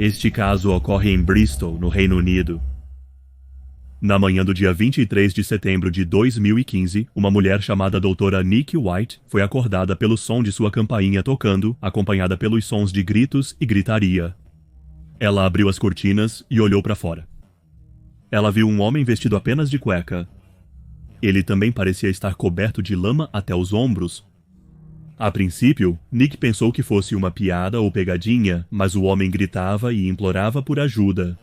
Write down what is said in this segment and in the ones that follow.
Este caso ocorre em Bristol, no Reino Unido. Na manhã do dia 23 de setembro de 2015, uma mulher chamada Doutora Nikki White foi acordada pelo som de sua campainha tocando, acompanhada pelos sons de gritos e gritaria. Ela abriu as cortinas e olhou para fora. Ela viu um homem vestido apenas de cueca. Ele também parecia estar coberto de lama até os ombros. A princípio, Nick pensou que fosse uma piada ou pegadinha, mas o homem gritava e implorava por ajuda.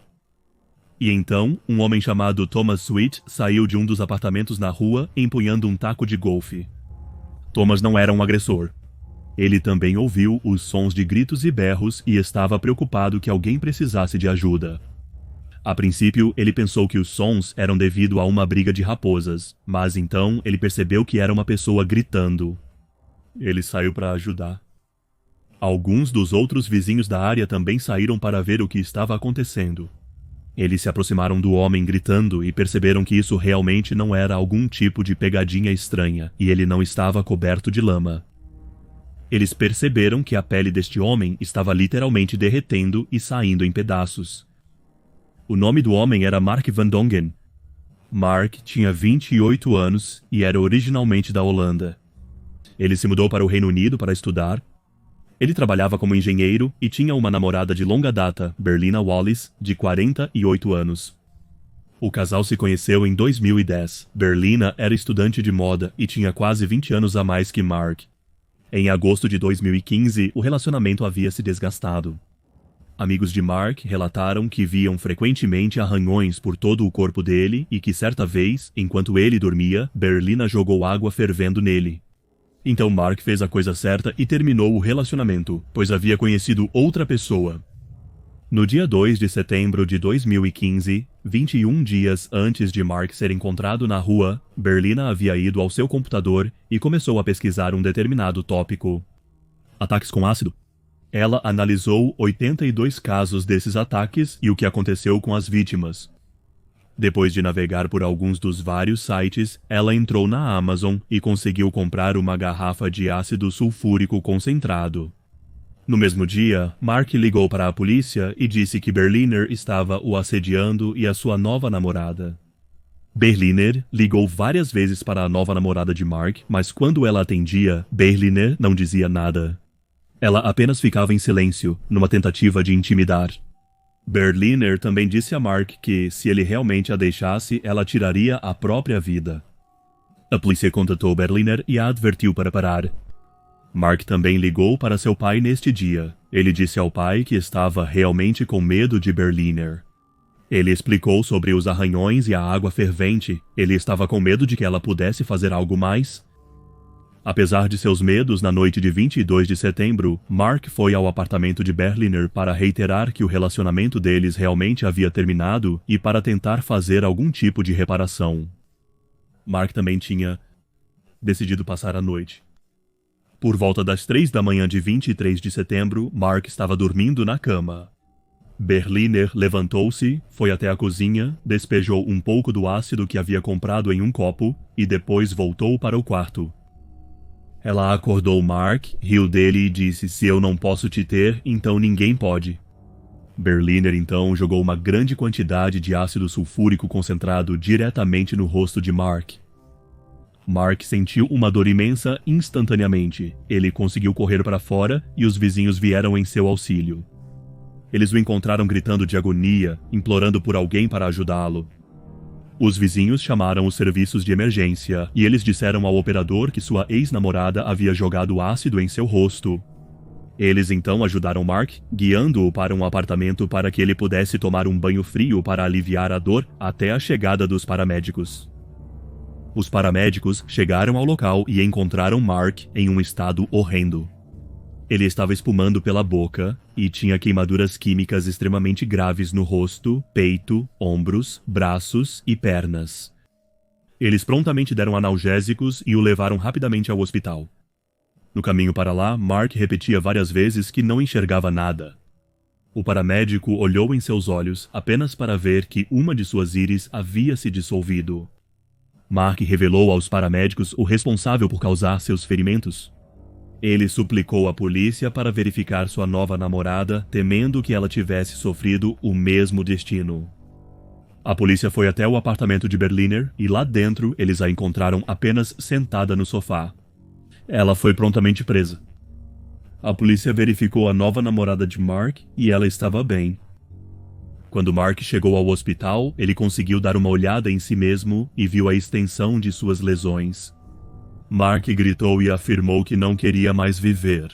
E então, um homem chamado Thomas Sweet saiu de um dos apartamentos na rua empunhando um taco de golfe. Thomas não era um agressor. Ele também ouviu os sons de gritos e berros e estava preocupado que alguém precisasse de ajuda. A princípio, ele pensou que os sons eram devido a uma briga de raposas, mas então ele percebeu que era uma pessoa gritando. Ele saiu para ajudar. Alguns dos outros vizinhos da área também saíram para ver o que estava acontecendo. Eles se aproximaram do homem gritando e perceberam que isso realmente não era algum tipo de pegadinha estranha, e ele não estava coberto de lama. Eles perceberam que a pele deste homem estava literalmente derretendo e saindo em pedaços. O nome do homem era Mark Van Dongen. Mark tinha 28 anos e era originalmente da Holanda. Ele se mudou para o Reino Unido para estudar. Ele trabalhava como engenheiro e tinha uma namorada de longa data, Berlina Wallace, de 48 anos. O casal se conheceu em 2010. Berlina era estudante de moda e tinha quase 20 anos a mais que Mark. Em agosto de 2015, o relacionamento havia se desgastado. Amigos de Mark relataram que viam frequentemente arranhões por todo o corpo dele e que certa vez, enquanto ele dormia, Berlina jogou água fervendo nele. Então Mark fez a coisa certa e terminou o relacionamento, pois havia conhecido outra pessoa. No dia 2 de setembro de 2015, 21 dias antes de Mark ser encontrado na rua, Berlina havia ido ao seu computador e começou a pesquisar um determinado tópico. Ataques com ácido? Ela analisou 82 casos desses ataques e o que aconteceu com as vítimas. Depois de navegar por alguns dos vários sites, ela entrou na Amazon e conseguiu comprar uma garrafa de ácido sulfúrico concentrado. No mesmo dia, Mark ligou para a polícia e disse que Berliner estava o assediando e a sua nova namorada. Berliner ligou várias vezes para a nova namorada de Mark, mas quando ela atendia, Berliner não dizia nada. Ela apenas ficava em silêncio, numa tentativa de intimidar. Berliner também disse a Mark que, se ele realmente a deixasse, ela tiraria a própria vida. A polícia contatou Berliner e a advertiu para parar. Mark também ligou para seu pai neste dia. Ele disse ao pai que estava realmente com medo de Berliner. Ele explicou sobre os arranhões e a água fervente. Ele estava com medo de que ela pudesse fazer algo mais. Apesar de seus medos, na noite de 22 de setembro, Mark foi ao apartamento de Berliner para reiterar que o relacionamento deles realmente havia terminado e para tentar fazer algum tipo de reparação. Mark também tinha decidido passar a noite. Por volta das 3 da manhã de 23 de setembro, Mark estava dormindo na cama. Berliner levantou-se, foi até a cozinha, despejou um pouco do ácido que havia comprado em um copo e depois voltou para o quarto. Ela acordou Mark, riu dele e disse: "Se eu não posso te ter, então ninguém pode." Berliner então jogou uma grande quantidade de ácido sulfúrico concentrado diretamente no rosto de Mark. Mark sentiu uma dor imensa instantaneamente. Ele conseguiu correr para fora e os vizinhos vieram em seu auxílio. Eles o encontraram gritando de agonia, implorando por alguém para ajudá-lo. Os vizinhos chamaram os serviços de emergência e eles disseram ao operador que sua ex-namorada havia jogado ácido em seu rosto. Eles então ajudaram Mark, guiando-o para um apartamento para que ele pudesse tomar um banho frio para aliviar a dor até a chegada dos paramédicos. Os paramédicos chegaram ao local e encontraram Mark em um estado horrendo. Ele estava espumando pela boca e tinha queimaduras químicas extremamente graves no rosto, peito, ombros, braços e pernas. Eles prontamente deram analgésicos e o levaram rapidamente ao hospital. No caminho para lá, Mark repetia várias vezes que não enxergava nada. O paramédico olhou em seus olhos apenas para ver que uma de suas íris havia se dissolvido. Mark revelou aos paramédicos o responsável por causar seus ferimentos. Ele suplicou a polícia para verificar sua nova namorada, temendo que ela tivesse sofrido o mesmo destino. A polícia foi até o apartamento de Berliner e lá dentro eles a encontraram apenas sentada no sofá. Ela foi prontamente presa. A polícia verificou a nova namorada de Mark e ela estava bem. Quando Mark chegou ao hospital, ele conseguiu dar uma olhada em si mesmo e viu a extensão de suas lesões. Mark gritou e afirmou que não queria mais viver.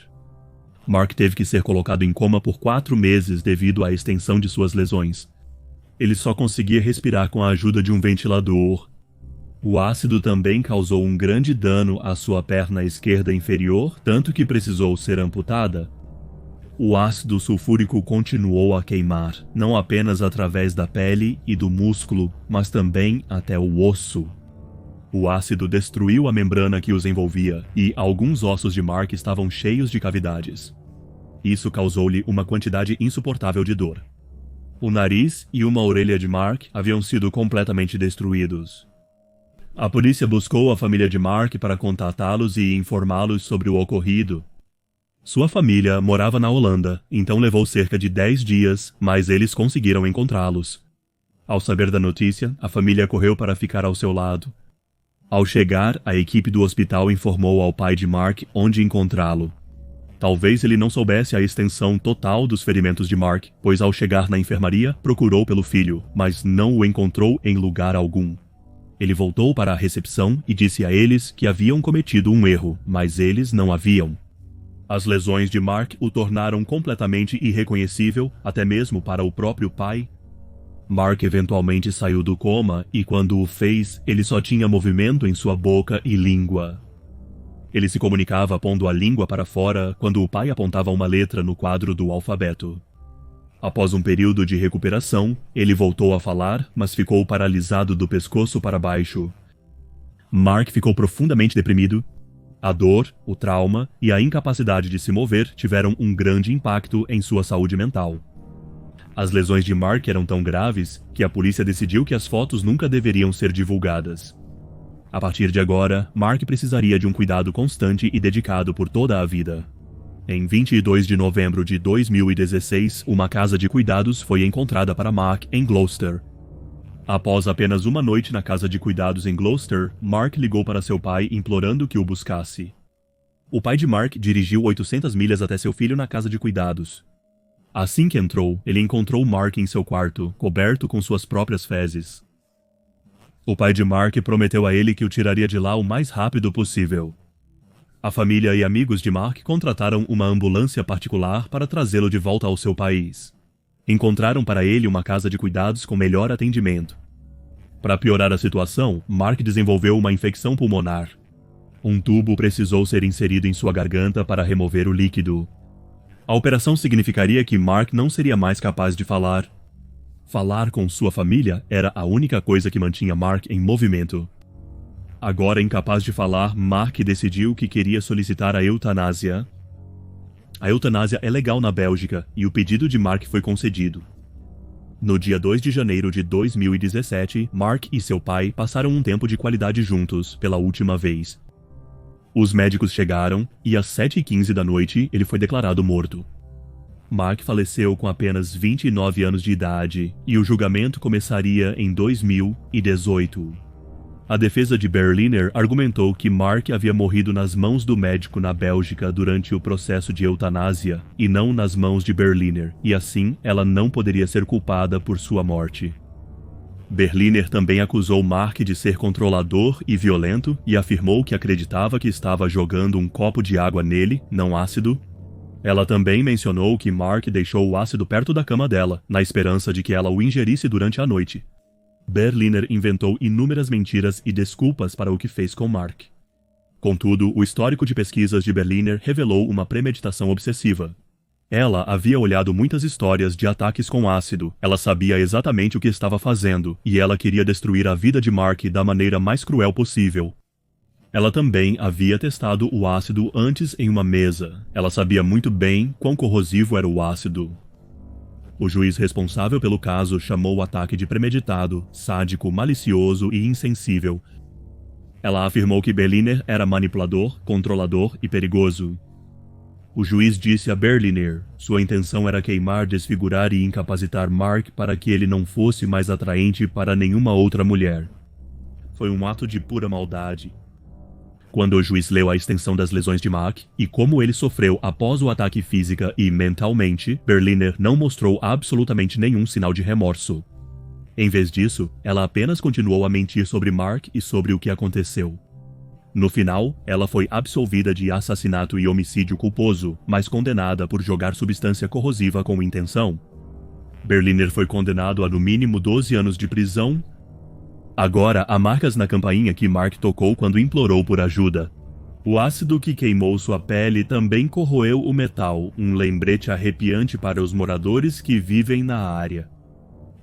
Mark teve que ser colocado em coma por 4 meses devido à extensão de suas lesões. Ele só conseguia respirar com a ajuda de um ventilador. O ácido também causou um grande dano à sua perna esquerda inferior, tanto que precisou ser amputada. O ácido sulfúrico continuou a queimar, não apenas através da pele e do músculo, mas também até o osso. O ácido destruiu a membrana que os envolvia e alguns ossos de Mark estavam cheios de cavidades. Isso causou-lhe uma quantidade insuportável de dor. O nariz e uma orelha de Mark haviam sido completamente destruídos. A polícia buscou a família de Mark para contatá-los e informá-los sobre o ocorrido. Sua família morava na Holanda, então levou cerca de 10 dias, mas eles conseguiram encontrá-los. Ao saber da notícia, a família correu para ficar ao seu lado. Ao chegar, a equipe do hospital informou ao pai de Mark onde encontrá-lo. Talvez ele não soubesse a extensão total dos ferimentos de Mark, pois ao chegar na enfermaria, procurou pelo filho, mas não o encontrou em lugar algum. Ele voltou para a recepção e disse a eles que haviam cometido um erro, mas eles não haviam. As lesões de Mark o tornaram completamente irreconhecível, até mesmo para o próprio pai. Mark eventualmente saiu do coma e quando o fez, ele só tinha movimento em sua boca e língua. Ele se comunicava pondo a língua para fora quando o pai apontava uma letra no quadro do alfabeto. Após um período de recuperação, ele voltou a falar, mas ficou paralisado do pescoço para baixo. Mark ficou profundamente deprimido. A dor, o trauma e a incapacidade de se mover tiveram um grande impacto em sua saúde mental. As lesões de Mark eram tão graves que a polícia decidiu que as fotos nunca deveriam ser divulgadas. A partir de agora, Mark precisaria de um cuidado constante e dedicado por toda a vida. Em 22 de novembro de 2016, uma casa de cuidados foi encontrada para Mark em Gloucester. Após apenas uma noite na casa de cuidados em Gloucester, Mark ligou para seu pai implorando que o buscasse. O pai de Mark dirigiu 800 milhas até seu filho na casa de cuidados. Assim que entrou, ele encontrou Mark em seu quarto, coberto com suas próprias fezes. O pai de Mark prometeu a ele que o tiraria de lá o mais rápido possível. A família e amigos de Mark contrataram uma ambulância particular para trazê-lo de volta ao seu país. Encontraram para ele uma casa de cuidados com melhor atendimento. Para piorar a situação, Mark desenvolveu uma infecção pulmonar. Um tubo precisou ser inserido em sua garganta para remover o líquido. A operação significaria que Mark não seria mais capaz de falar. Falar com sua família era a única coisa que mantinha Mark em movimento. Agora incapaz de falar, Mark decidiu que queria solicitar a eutanásia. A eutanásia é legal na Bélgica e o pedido de Mark foi concedido. No dia 2 de janeiro de 2017, Mark e seu pai passaram um tempo de qualidade juntos pela última vez. Os médicos chegaram e às 7h15 da noite ele foi declarado morto. Mark faleceu com apenas 29 anos de idade e o julgamento começaria em 2018. A defesa de Berliner argumentou que Mark havia morrido nas mãos do médico na Bélgica durante o processo de eutanásia e não nas mãos de Berliner, e assim ela não poderia ser culpada por sua morte. Berliner também acusou Mark de ser controlador e violento e afirmou que acreditava que estava jogando um copo de água nele, não ácido. Ela também mencionou que Mark deixou o ácido perto da cama dela, na esperança de que ela o ingerisse durante a noite. Berliner inventou inúmeras mentiras e desculpas para o que fez com Mark. Contudo, o histórico de pesquisas de Berliner revelou uma premeditação obsessiva. Ela havia olhado muitas histórias de ataques com ácido, ela sabia exatamente o que estava fazendo, e ela queria destruir a vida de Mark da maneira mais cruel possível. Ela também havia testado o ácido antes em uma mesa. Ela sabia muito bem quão corrosivo era o ácido. O juiz responsável pelo caso chamou o ataque de premeditado, sádico, malicioso e insensível. Ela afirmou que Berliner era manipulador, controlador e perigoso. O juiz disse a Berliner, sua intenção era queimar, desfigurar e incapacitar Mark para que ele não fosse mais atraente para nenhuma outra mulher. Foi um ato de pura maldade. Quando o juiz leu a extensão das lesões de Mark e como ele sofreu após o ataque física e mentalmente, Berliner não mostrou absolutamente nenhum sinal de remorso. Em vez disso, ela apenas continuou a mentir sobre Mark e sobre o que aconteceu. No final, ela foi absolvida de assassinato e homicídio culposo, mas condenada por jogar substância corrosiva com intenção. Berliner foi condenado a no mínimo 12 anos de prisão. Agora, há marcas na campainha que Mark tocou quando implorou por ajuda. O ácido que queimou sua pele também corroeu o metal, um lembrete arrepiante para os moradores que vivem na área.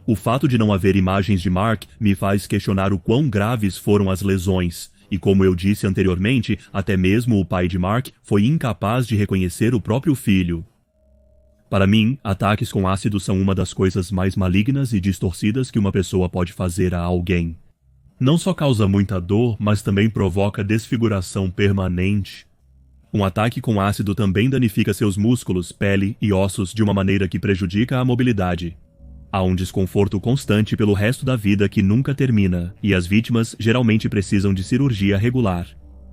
O fato de não haver imagens de Mark me faz questionar o quão graves foram as lesões. E como eu disse anteriormente, até mesmo o pai de Mark foi incapaz de reconhecer o próprio filho. Para mim, ataques com ácido são uma das coisas mais malignas e distorcidas que uma pessoa pode fazer a alguém. Não só causa muita dor, mas também provoca desfiguração permanente. Um ataque com ácido também danifica seus músculos, pele e ossos de uma maneira que prejudica a mobilidade. Há um desconforto constante pelo resto da vida que nunca termina, e as vítimas geralmente precisam de cirurgia regular.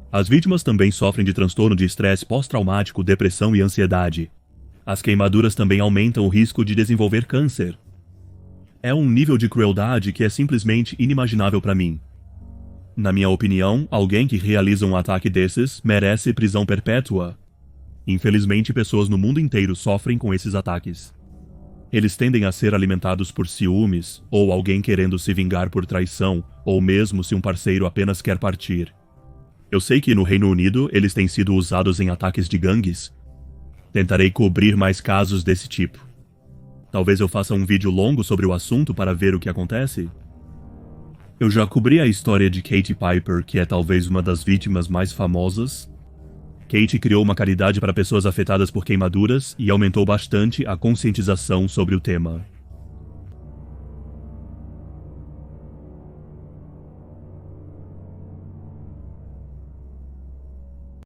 As vítimas também sofrem de transtorno de estresse pós-traumático, depressão e ansiedade. As queimaduras também aumentam o risco de desenvolver câncer. É um nível de crueldade que é simplesmente inimaginável para mim. Na minha opinião, alguém que realiza um ataque desses merece prisão perpétua. Infelizmente, pessoas no mundo inteiro sofrem com esses ataques. Eles tendem a ser alimentados por ciúmes, ou alguém querendo se vingar por traição, ou mesmo se um parceiro apenas quer partir. Eu sei que no Reino Unido eles têm sido usados em ataques de gangues. Tentarei cobrir mais casos desse tipo. Talvez eu faça um vídeo longo sobre o assunto para ver o que acontece. Eu já cobri a história de Katie Piper, que é talvez uma das vítimas mais famosas. Katie criou uma caridade para pessoas afetadas por queimaduras e aumentou bastante a conscientização sobre o tema.